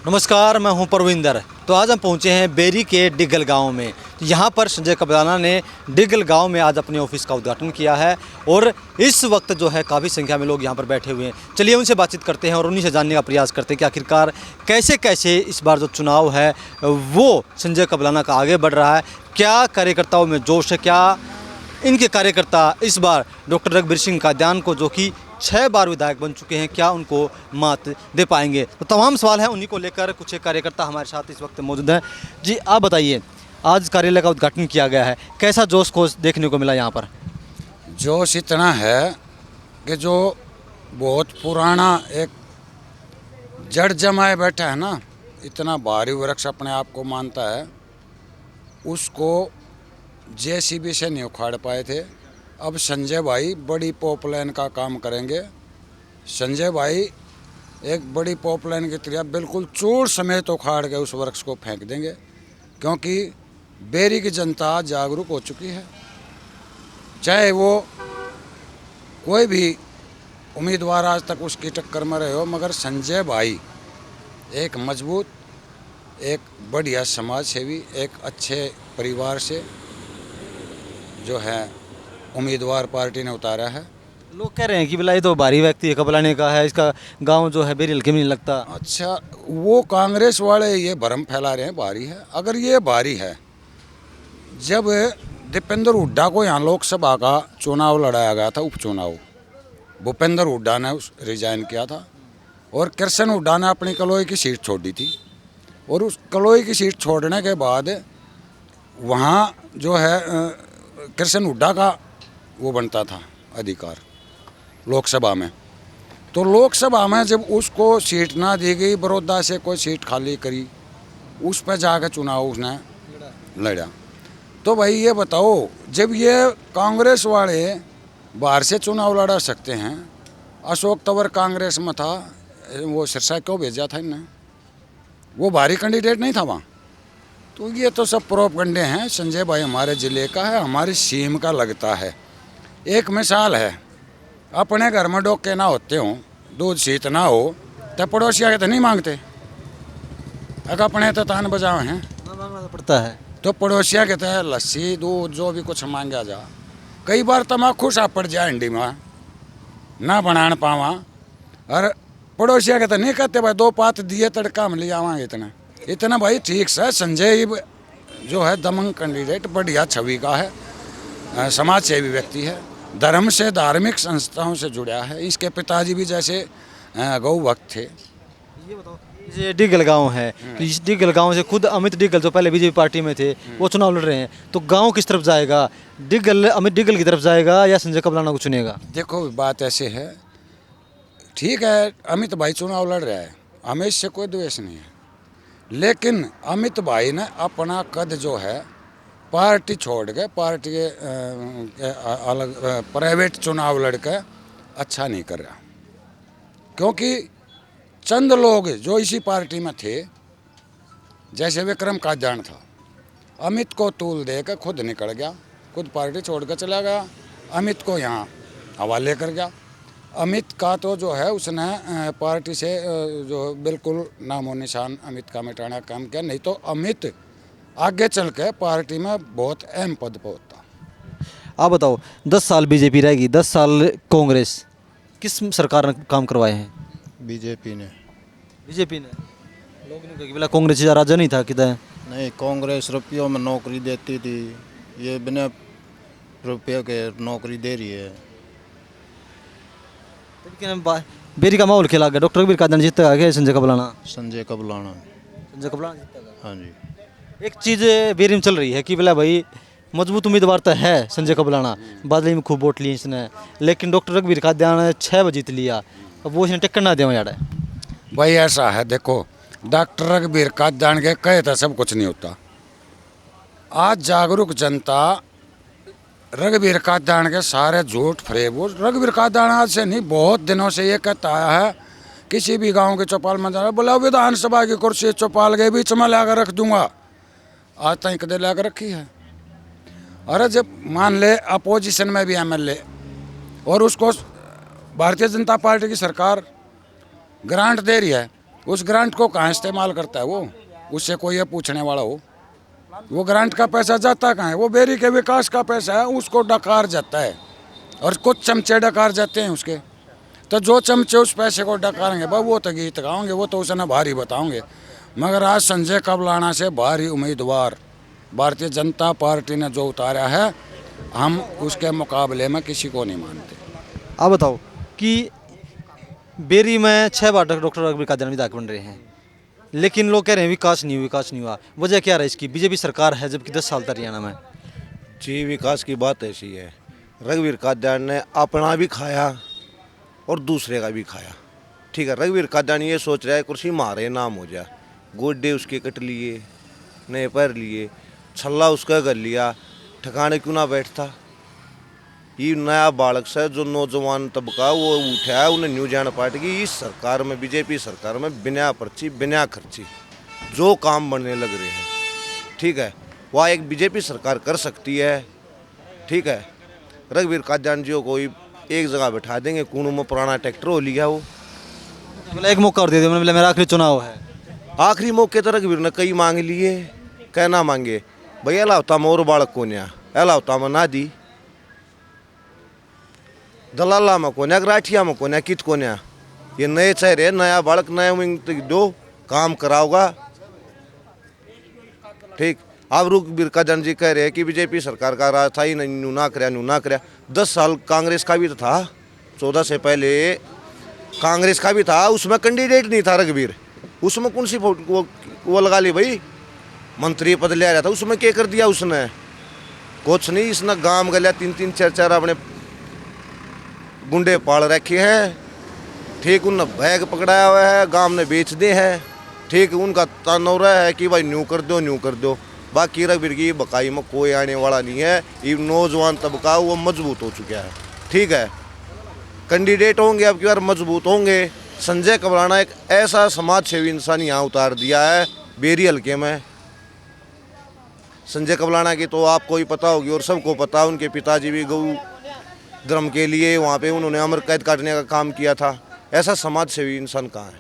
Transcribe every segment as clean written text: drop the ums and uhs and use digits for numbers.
नमस्कार, मैं हूं परविंदर। तो आज हम पहुंचे हैं बेरी के डिगल गांव में। तो यहाँ पर संजय कबलाना ने डिगल गांव में आज अपने ऑफिस का उद्घाटन किया है और इस वक्त जो है काफ़ी संख्या में लोग यहाँ पर बैठे हुए हैं। चलिए उनसे बातचीत करते हैं और उन्हीं से जानने का प्रयास करते हैं कि आखिरकार कैसे कैसे इस बार जो चुनाव है वो संजय कबलाना का आगे बढ़ रहा है, क्या कार्यकर्ताओं में जोश है, क्या इनके कार्यकर्ता इस बार डॉक्टर रघुवीर सिंह कादियान को, जो कि 6 बार विधायक बन चुके हैं, क्या उनको मात दे पाएंगे। तो तमाम सवाल हैं उन्हीं को लेकर। कुछ एक कार्यकर्ता हमारे साथ इस वक्त मौजूद हैं। जी, आप बताइए, आज कार्यालय का उद्घाटन किया गया है, कैसा जोश खोश देखने को मिला यहाँ पर? जोश इतना है कि जो बहुत पुराना एक जड़ जमाए बैठा है ना, इतना भारी वृक्ष अपने आप को मानता है, उसको जेसीबी से नहीं उखाड़ पाए थे। अब संजय भाई बड़ी पॉपलाइन का काम करेंगे। संजय भाई एक बड़ी पॉपलाइन की तरह बिल्कुल चूड़ समेत उखाड़ के उस वृक्ष को फेंक देंगे, क्योंकि बेरी की जनता जागरूक हो चुकी है। चाहे वो कोई भी उम्मीदवार आज तक उसकी टक्कर में रहे हो, मगर संजय भाई एक मजबूत, एक बढ़िया समाज सेवी, एक अच्छे परिवार से जो है उम्मीदवार पार्टी ने उतारा है। लोग कह रहे हैं कि भला ये तो भारी व्यक्ति है, कबलाने का है, इसका गांव जो है बेरी हल्के में नहीं लगता। अच्छा, वो कांग्रेस वाले ये भ्रम फैला रहे हैं भारी है। अगर ये भारी है, जब दीपेंद्र हुड्डा को यहाँ लोकसभा का चुनाव लड़ाया गया था, उपचुनाव, भूपेंद्र हुड्डा ने रिजाइन किया था और कृष्ण हुड्डा ने अपनी कलोई की सीट छोड़ दी थी। और उस कलोई की सीट छोड़ने के बाद वहाँ जो है कृष्ण हुड्डा का वो बनता था अधिकार लोकसभा में। तो लोकसभा में जब उसको सीट ना दी गई, बड़ौदा से कोई सीट खाली करी, उस पर जाकर चुनाव उसने लड़ा। तो भाई ये बताओ, जब ये कांग्रेस वाले बाहर से चुनाव लड़ा सकते हैं, अशोक तंवर कांग्रेस में था, वो सिरसा क्यों भेजा था इन्हें? वो भारी कैंडिडेट नहीं था वहाँ। तो ये तो सब प्रोपगंडे हैं। संजय भाई हमारे ज़िले का है, हमारी सीम का लगता है। एक मिसाल है, अपने घर में डोके ना होते हों, दूध शीत ना हो, तो पड़ोसिया के तो नहीं मांगते। अगर अपने तो तान बजावे हैं, मांगना पड़ता है। तो पड़ोसिया के तो लस्सी दूध जो भी कुछ मांगा जा। कई बार तमाकू सा पड़ जाए हंडी में ना बनान पावा, और पड़ोसिया के तो नहीं कहते भाई 2 पात दिए तड़का हम ले आवांगे। इतना भाई ठीक से संजय जो है दमंग कैंडिडेट, बढ़िया छवि का है, समाज सेवी व्यक्ति है, धर्म से, धार्मिक संस्थाओं से जुड़ा है। इसके पिताजी भी जैसे गौ भक्त थे। ये बताओ, ये डिगल गांव है, तो इस डिगल गांव से खुद अमित डिगल जो पहले बीजेपी पार्टी में थे, वो चुनाव लड़ रहे हैं, तो गांव किस तरफ जाएगा? डिगल अमित डिगल की तरफ जाएगा या संजय कबलाना को चुनेगा? देखो, बात ऐसे है, ठीक है अमित भाई चुनाव लड़ रहा है, हमें इससे कोई द्वेष नहीं है, लेकिन अमित भाई ने अपना कद जो है पार्टी छोड़ के, पार्टी के अलग प्राइवेट चुनाव लड़के अच्छा नहीं कर रहा। क्योंकि चंद लोग जो इसी पार्टी में थे, जैसे विक्रम कादियान था, अमित को तूल दे के खुद निकल गया, खुद पार्टी छोड़ कर चला गया, अमित को यहाँ हवाले कर गया। अमित का तो जो है उसने पार्टी से जो बिल्कुल नामो निशान अमित का मिटाने का काम किया। नहीं तो अमित आगे चल के पार्टी में बहुत अहम पद पर होता। आप बताओ, 10 साल बीजेपी रहेगी, 10 साल कांग्रेस, किस सरकार ने काम करवाए हैं? बीजेपी ने। बीजेपी ने। लोग ने कहा कि बोला कांग्रेस राजा नहीं था किधर? नहीं, कांग्रेस रुपयों में नौकरी देती थी, ये बिना रुपये के नौकरी दे रही है। लेकिन बेरी का माहौल खेला गया, डॉक्टर रघुवीर कादियान जीतेगा क्या संजय कबलाना? संजय कबलाना। संजय कबलाना जीतेगा। हाँ जी। एक चीज़ बेरी में चल रही है कि बोला भाई मजबूत उम्मीदवार तो है संजय कबलाना, बादली में खूब वोट लिए इसने, लेकिन डॉक्टर रघुवीर कादियान ने 6 जीत लिया, अब वो इसने टक्कर ना देवा यार। भाई ऐसा है, देखो डॉक्टर रघुवीर कादियान के कहे तो सब कुछ नहीं होता। आज जागरूक जनता रघुवीर कादियान के सारे झूठ फरेब, रघुवीर कादियान आज से नहीं बहुत दिनों से ये कहता है, किसी भी गांव के चौपाल में जाना, बोला विधानसभा की कुर्सी चौपाल के बीच में लाकर रख दूंगा, आज तक कदे लाकर रखी है। अरे जब मान ले अपोजिशन में भी एमएलए और उसको भारतीय जनता पार्टी की सरकार ग्रांट दे रही है, उस ग्रांट को कहाँ इस्तेमाल करता है वो, उससे कोई ये पूछने वाला हो? वो ग्रांट का पैसा जाता कहाँ है? वो बेरी के विकास का पैसा है, उसको डकार जाता है और कुछ चमचे डकार जाते हैं उसके। तो जो चमचे उस पैसे को डकारेंगे भाई वो तो गीत गाओगे, वो तो उसने भारी बताओगे। मगर आज संजय कबलाना से भारी उम्मीदवार भारतीय जनता पार्टी ने जो उतारा है, हम उसके मुकाबले में किसी को नहीं मानते। आप बताओ कि बेरी में 6 बार डॉक्टर रघुवीर कादियान विधायक बन रहे हैं, लेकिन लोग कह रहे हैं विकास नहीं हुआ। वजह क्या रहा इसकी? बीजेपी सरकार है जबकि 10 साल तक हरियाणा में। जी, विकास की बात ऐसी है, रघुवीर कादियान ने अपना भी खाया और दूसरे का भी खाया। ठीक है, रघुवीर कादियान ये सोच रहा है कुर्सी मारे नाम हो जाए, गोड्डे उसके कट लिए, नए पैर लिए, छल्ला उसका कर लिया, ठिकाने क्यों ना बैठता। ये नया बालक से जो नौजवान तबका वो उठा है, उन्हें न्यू जैन पार्टी की इस सरकार में, बीजेपी सरकार में बिना पर्ची बिना खर्ची जो काम बनने लग रहे हैं, ठीक है, वह एक बीजेपी सरकार कर सकती है। ठीक है, रघुवीर कादियान जी को एक जगह बैठा देंगे, कूनू में पुराना ट्रैक्टर हो लिया वो। मतलब एक मौका और दे दो, मतलब मेरा आखिरी चुनाव है। आखिरी मौके तो रघुवीर ने कई मांग लिए, कहना मांगे भैया लावता में और बालक को न्या, लावता में ना दी, दलाला में को न्या, राठिया में को न्या, कित को न्या। ये नए चेहरे, नया बालक, नया विंग दो, काम कराओगा। ठीक, अब रघुवीर कादियान जी कह रहे हैं कि बीजेपी सरकार का राज था ही नहीं, न्यू ना कराया। 10 साल कांग्रेस का भी तो था, 14 से पहले कांग्रेस का भी था, उसमें कैंडिडेट नहीं था रघुवीर, उसमें कौन सी वो लगा ली भाई, मंत्री पद ले आया था, उसमें क्या कर दिया उसने? कुछ नहीं। इसने गांव गलिया 3-3 4-4 अपने गुंडे पाल रखे हैं। ठीक, उनने बैग पकड़ाया हुआ है, गांव ने बेच दे हैं। ठीक, उनका तनौरा है कि भाई न्यू कर दो। बाकी रघुवीर की बकाई में कोई आने वाला नहीं है। ये नौजवान तबका वो मजबूत हो चुका है। ठीक है, कैंडिडेट होंगे अब की बार मजबूत होंगे। संजय कबलाना एक ऐसा समाज सेवी इंसान यहाँ उतार दिया है बेरी हल्के में। संजय कबलाना की तो आपको ही पता होगी और सबको पता, उनके पिताजी भी गौ धर्म के लिए वहाँ पे उन्होंने अमर कैद काटने का काम किया था। ऐसा समाज सेवी इंसान कहाँ है?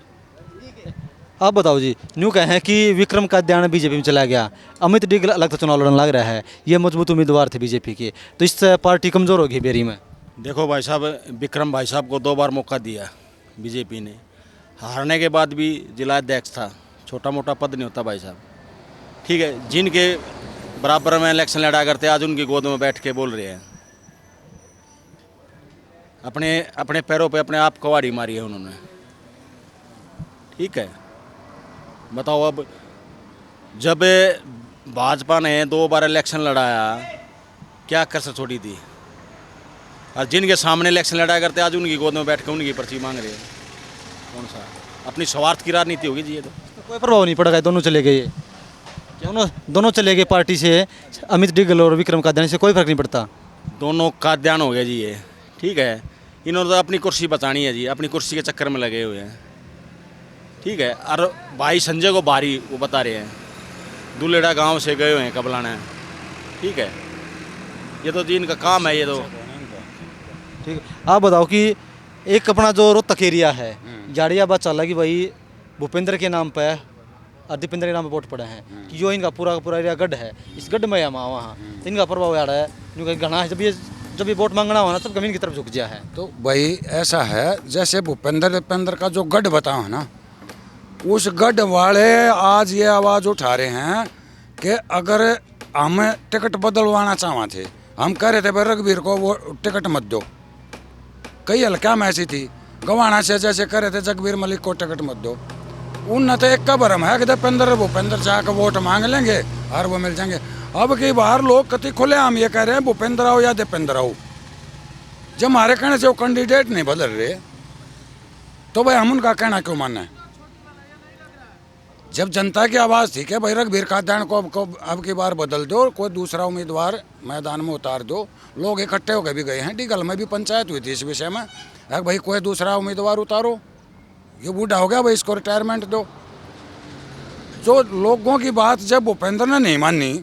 आप बताओ जी, न्यू कहें कि विक्रम कादियान बीजेपी में चला गया, अमित डिगल अलग से चुनाव लड़ने लग रहा है, ये मजबूत उम्मीदवार थे बीजेपी के, तो इससे पार्टी कमज़ोर होगी बेरी में। देखो भाई साहब, विक्रम भाई साहब को 2 बार मौका दिया बीजेपी ने, हारने के बाद भी जिला अध्यक्ष था, छोटा मोटा पद नहीं होता भाई साहब। ठीक है, जिनके बराबर में इलेक्शन लड़ा करते आज उनकी गोद में बैठ के बोल रहे हैं। अपने पैरों पे अपने आप कुहाड़ी मारी है उन्होंने। ठीक है, बताओ अब जब भाजपा ने 2 बार इलेक्शन लड़ाया, क्या कसर छोड़ी थी? और जिनके सामने इलेक्शन लड़ाया करते आज उनकी गोद में बैठ के उनकी पर्ची मांग रहे हैं। कौन सा अपनी स्वार्थ की राजनीति होगी जी? ये तो कोई प्रभाव नहीं पड़ेगा, दोनों चले गए, क्यों दोनों चले गए पार्टी से, अमित डिगल और विक्रम कादियान से कोई फर्क नहीं पड़ता। दोनों काद्यान हो गए जी ये। ठीक है, इन्होंने तो अपनी कुर्सी बचानी है जी, अपनी कुर्सी के चक्कर में लगे हुए हैं। ठीक है, और भाई संजय को भारी वो बता रहे हैं, दुलेड़ा गांव से गए हुए हैं कबलाना। ठीक है, ये तो जी इनका काम है ये तो। ठीक है, आप बताओ कि एक अपना जो रोहतक एरिया है, जाड़िया बात चल रहा कि भाई भूपेंद्र के नाम पे और दीपेंद्र के नाम पे वोट पड़े हैं कि जो इनका पूरा एरिया गढ़ है, इस गढ़ में वहाँ तो इनका प्रभाव आ रहा है क्योंकि घना है। जब ये वोट मांगना हो ना तब जमीन की तरफ झुक गया है। तो भाई ऐसा है, जैसे भूपेंद्र का जो गढ़ बताओ है ना, उस गढ़ वाले आज ये आवाज़ उठा रहे हैं कि अगर हम टिकट बदलवाना चाहवा थे, हम कह रहे थे भाई रघुवीर को वो टिकट मत दो। कई हल्का में ऐसी थी, गवाना से जैसे कह रहे थे जगबीर मलिक को टिकट मत दो। उन तो एक का भरम है कि भूपेंद्र जाकर वोट मांग लेंगे और वो मिल जाएंगे। अब की बार लोग कति खुले हम ये कह रहे हैं भूपेंद्र आओ या दीपेंद्र आओ। जब हमारे कहने से वो कैंडिडेट नहीं बदल रहे तो भाई हम उनका कहना क्यों मानना है? जब जनता की आवाज़ थी कि भाई रघुवीर कादियान को अब की बार बदल दो, कोई दूसरा उम्मीदवार मैदान में उतार दो, लोग इकट्ठे होकर भी गए हैं। डीगल में भी पंचायत हुई थी इस विषय में, भाई कोई दूसरा उम्मीदवार उतारो, ये बूढ़ा हो गया भाई इसको रिटायरमेंट दो। जो लोगों की बात जब भूपेंद्र ने नहीं मानी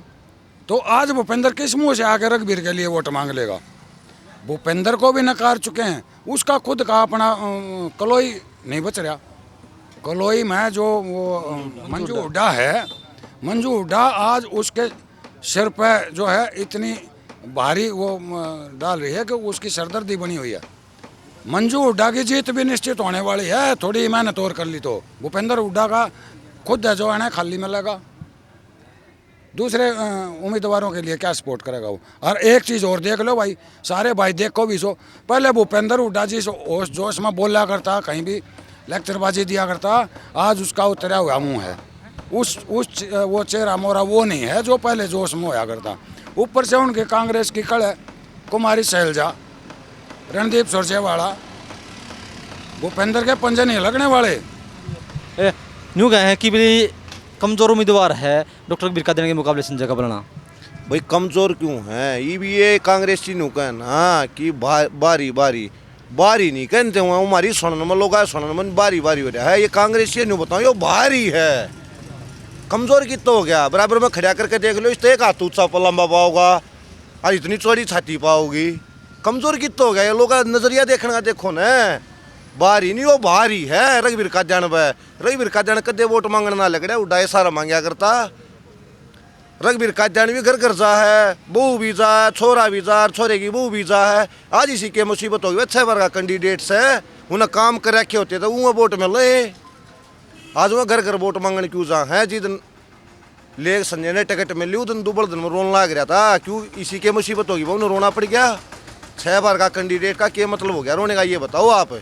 तो आज भूपेंद्र किस मुँह से आकर रघुवीर के लिए वोट मांग लेगा? भूपेंद्र को भी नकार चुके हैं, उसका खुद का अपना कलोई नहीं बच रहा। कलोई में जो वो मंजू हुड्डा है, मंजू हुड्डा आज उसके सिर पे जो है इतनी भारी वो डाल रही है कि उसकी सरदर्दी बनी हुई है। मंजू हुड्डा की जीत भी निश्चित होने वाली है, थोड़ी मेहनत और कर ली तो। भूपेंद्र हुड्डा का खुद है जो है ना खाली में लगा, दूसरे उम्मीदवारों के लिए क्या सपोर्ट करेगा वो। और एक चीज़ और देख लो भाई, सारे भाई देखो भी सो, पहले भूपेंद्र हुड्डा जी होश जोश में बोला करता, कहीं भी लेक्चरबाजी दिया करता, आज उसका उतरा हुआ मुंह है, वो चेहरा मोरा वो नहीं है जो पहले जोश में होया करता। ऊपर से उनके कांग्रेस की कड़ है, कुमारी शैलजा, रणदीप सुरजेवाला, भूपेंद्र के पंजे नहीं लगने वाले। यूँ कहें कि भाई कमज़ोर उम्मीदवार है डॉक्टर बीर कादियानी के मुकाबले संजय कबलाना। भाई कमज़ोर क्यों है, ये भी ये कांग्रेस की नु कहना कि बारी बारी बारी नहीं कहते हुए हमारी सुनन में लोग आए, सुनन में बारी बारी हो रहा है। ये कांग्रेस की नु बताओ ये भारी है, कमज़ोर कितना हो गया। बराबर में खड़ा करके देख लो, इस एक हाथ ऊँचा लंबा पाओगा और इतनी चौड़ी छाती पाओगी, कमज़ोर कितना हो गया। ये लोग नज़रिया देखने का देखो न, बारी नहीं वो भारी है। रघुवीर कादियान पे, रघुवीर कादियान कदे वोट मांगने ना लग रहा, उड़ा सारा मांगया करता। रघुवीर कादियान भी घर घर जा है, बहू भी जा, छोरा भी जा, छोरे की बहू भी जा है। आज इसी के मुसीबत होगी, 6 बार का कैंडिडेट्स है, उन्हें काम कर रखे होते तो वो वोट मिल रहे। आज वो घर घर वोट मांगने क्यों जा है। जिस ले संजय ने टिकट मिली उस दिन दुबल दिन में रोन लग रहा था, क्यों इसी के मुसीबत होगी वो उन्हें रोना पड़ गया। 6 बार का कैंडिडेट का क्या मतलब हो गया रोने का, ये बताओ आप।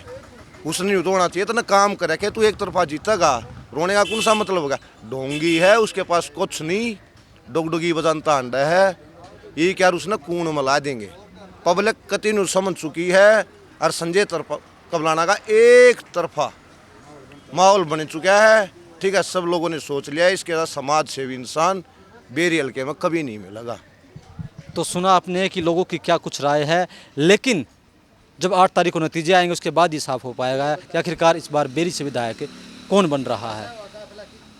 उसने नहीं तो होना चाहिए, तो ना काम कर रखे तू एक तरफा जीतेगा, रोने का कौन सा मतलब होगा। ढोंगी है, उसके पास कुछ नहीं, डुगडुगी बजानता अंडा है, ये क्या उसने कून मिला देंगे। पब्लिक कतिन समझ चुकी है और संजय तरफा कबलाना का एक तरफा माहौल बन चुका है। ठीक है, सब लोगों ने सोच लिया इसके बाद समाज सेवी इंसान बेरी हल्के में कभी नहीं मिलेगा। तो सुना आपने कि लोगों की क्या कुछ राय है, लेकिन जब 8 तारीख को नतीजे आएंगे उसके बाद ही साफ हो पाएगा कि आखिरकार इस बार बेरी से विधायक कौन बन रहा है।